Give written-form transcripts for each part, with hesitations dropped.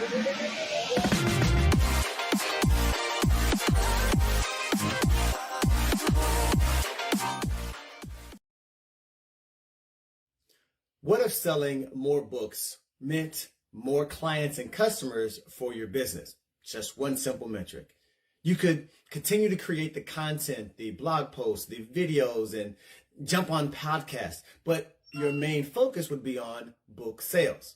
What if selling more books meant more clients and customers for your business? Just one simple metric. You could continue to create the content, the blog posts, the videos, and jump on podcasts, but your main focus would be on book sales,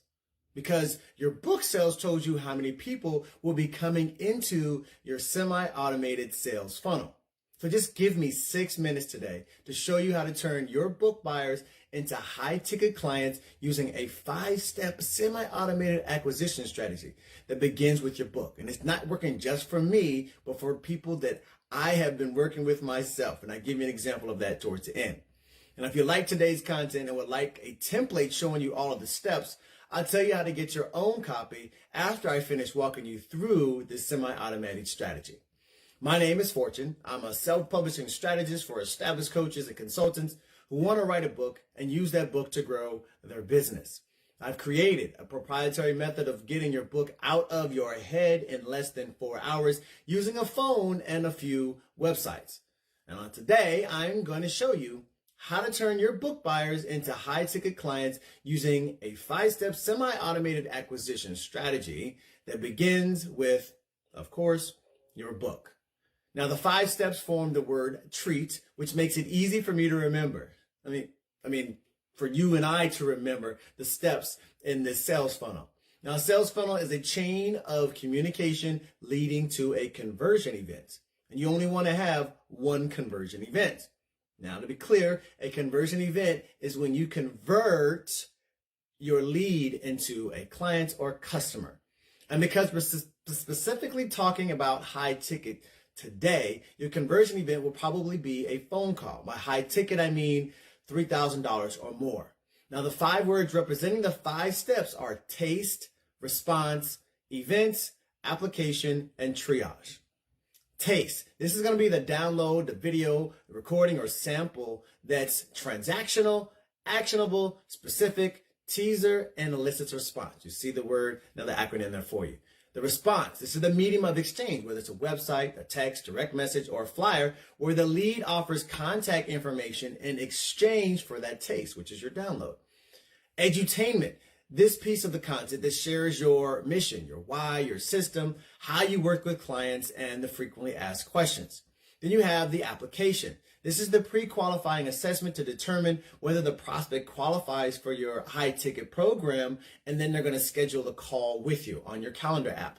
because your book sales told you how many people will be coming into your semi-automated sales funnel. So just give me 6 minutes today to show you how to turn your book buyers into high-ticket clients using a 5-step semi-automated acquisition strategy that begins with your book. And it's not working just for me, but for people that I have been working with myself. And I give you an example of that towards the end. And if you like today's content and would like a template showing you all of the steps, I'll tell you how to get your own copy after I finish walking you through this semi-automatic strategy. My name is Fortune. I'm a self-publishing strategist for established coaches and consultants who want to write a book and use that book to grow their business. I've created a proprietary method of getting your book out of your head in less than 4 hours using a phone and a few websites. And on today, I'm going to show you how to turn your book buyers into high-ticket clients using a 5-step semi-automated acquisition strategy that begins with, of course, your book. Now, the 5 steps form the word treat, which makes it easy for me to remember. I mean, for you and I to remember the steps in this sales funnel. Now, a sales funnel is a chain of communication leading to a conversion event. And you only want to have one conversion event. Now, to be clear, a conversion event is when you convert your lead into a client or customer. And because we're specifically talking about high ticket today, your conversion event will probably be a phone call. By high ticket, I mean $3,000 or more. Now, the 5 words representing the 5 steps are taste, response, events, application, and triage. Taste. This is going to be the download, the video, the recording, or sample that's transactional, actionable, specific, teaser, and elicits response. You see the word, another acronym there for you. The response. This is the medium of exchange, whether it's a website, a text, direct message, or a flyer, where the lead offers contact information in exchange for that taste, which is your download. Edutainment. This piece of the content that shares your mission, your why, your system, how you work with clients, and the frequently asked questions. Then you have the application. This is the pre-qualifying assessment to determine whether the prospect qualifies for your high-ticket program, and then they're going to schedule a call with you on your calendar app.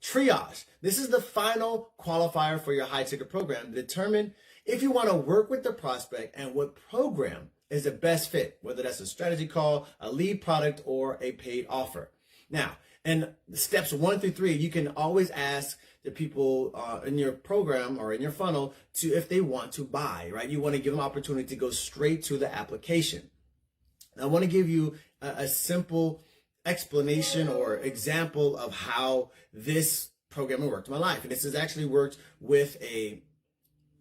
Triage. This is the final qualifier for your high-ticket program to determine if you want to work with the prospect and what program is the best fit, whether that's a strategy call, a lead product, or a paid offer. Now, in steps 1 through 3, you can always ask the people in your program or in your funnel to if they want to buy, right? You want to give them opportunity to go straight to the application. Now, I want to give you a simple explanation or example of how this program worked in my life. And this has actually worked with a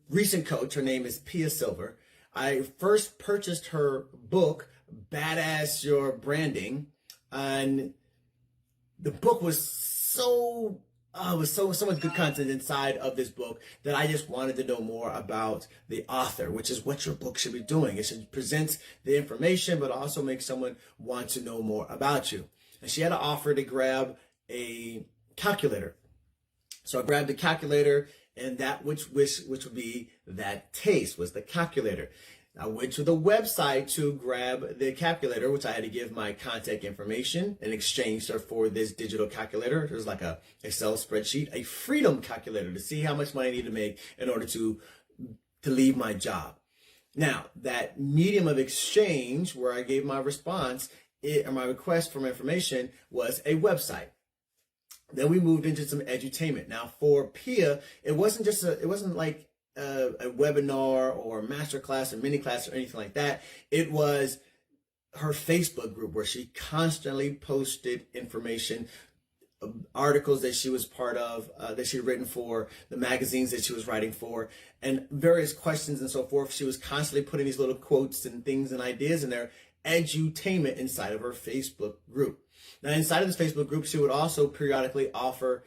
recent coach. Her name is Pia Silver. I first purchased her book, Badass Your Branding, and the book was so much good content inside of this book that I just wanted to know more about the author, which is what your book should be doing. It should present the information, but also make someone want to know more about you. And she had an offer to grab a calculator. So I grabbed the calculator, and that which would be that taste was the calculator. I went to the website to grab the calculator, which I had to give my contact information in exchange for this digital calculator. It was like a Excel spreadsheet, a freedom calculator to see how much money I need to make in order to leave my job. Now, that medium of exchange where I gave my response or my request for information was a website. Then we moved into some edutainment. Now, for Pia, it wasn't like a webinar or a master class or mini class or anything like that. It was her Facebook group where she constantly posted information, articles that she was part of, that she had written for, the magazines that she was writing for, and various questions and so forth. She was constantly putting these little quotes and things and ideas in there, edutainment inside of her Facebook group. Now, inside of this Facebook group, she would also periodically offer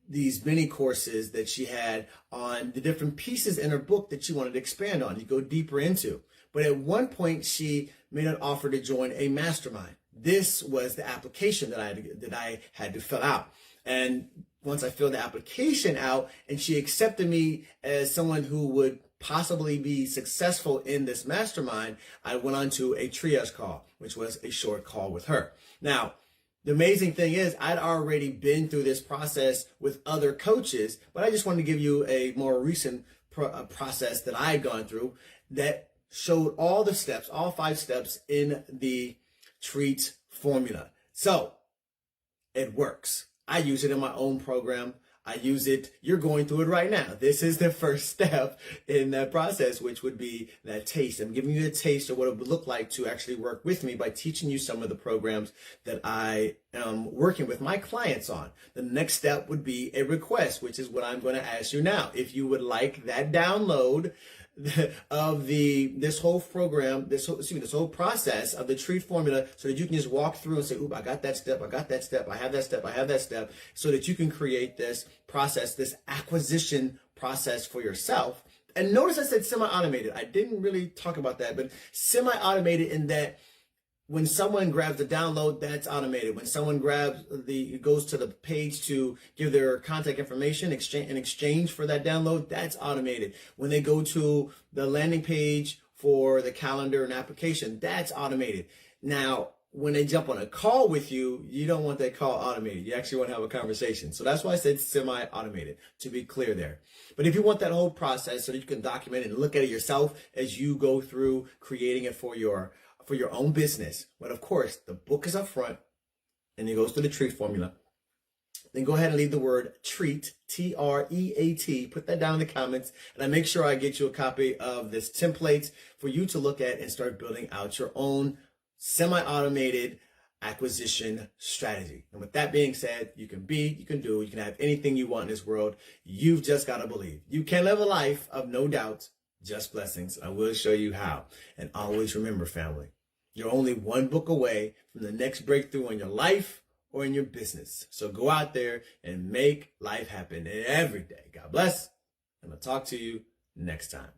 these mini courses that she had on the different pieces in her book that she wanted to expand on, you go deeper into. But at one point, she made an offer to join a mastermind. This was the application that I had to fill out. And once I filled the application out and she accepted me as someone who would possibly be successful in this mastermind, I went on to a triage call, which was a short call with her. Now, the amazing thing is I'd already been through this process with other coaches, but I just wanted to give you a more recent process that I had gone through that showed all the steps, all 5 steps in the treat formula. So it works. I use it in my own program. I use it. You're going through it right now. This is the first step in that process, which would be that taste. I'm giving you a taste of what it would look like to actually work with me by teaching you some of the programs that I am working with my clients on. The next step would be a request, which is what I'm going to ask you now. If you would like that download of this whole program, this whole process of the treat formula, so that you can just walk through and say, oop, I got that step, I got that step, I have that step, I have that step, so that you can create this process, this acquisition process for yourself. And notice I said semi-automated. I didn't really talk about that, but semi-automated in that when someone grabs the download, that's automated. When someone goes to the page to give their contact information in exchange for that download, that's automated. When they go to the landing page for the calendar and application, that's automated. Now, when they jump on a call with you, you don't want that call automated. You actually want to have a conversation. So that's why I said semi-automated, to be clear there. But if you want that whole process so that you can document it and look at it yourself as you go through creating it for your own business. But of course, the book is up front and it goes through the treat formula. Then go ahead and leave the word treat, T-R-E-A-T. Put that down in the comments. And I make sure I get you a copy of this template for you to look at and start building out your own semi-automated acquisition strategy. And with that being said, you can be, you can do, you can have anything you want in this world. You've just got to believe. You can live a life of no doubt, just blessings. I will show you how. And always remember, family, you're only one book away from the next breakthrough in your life or in your business. So go out there and make life happen every day. God bless. And I'll talk to you next time.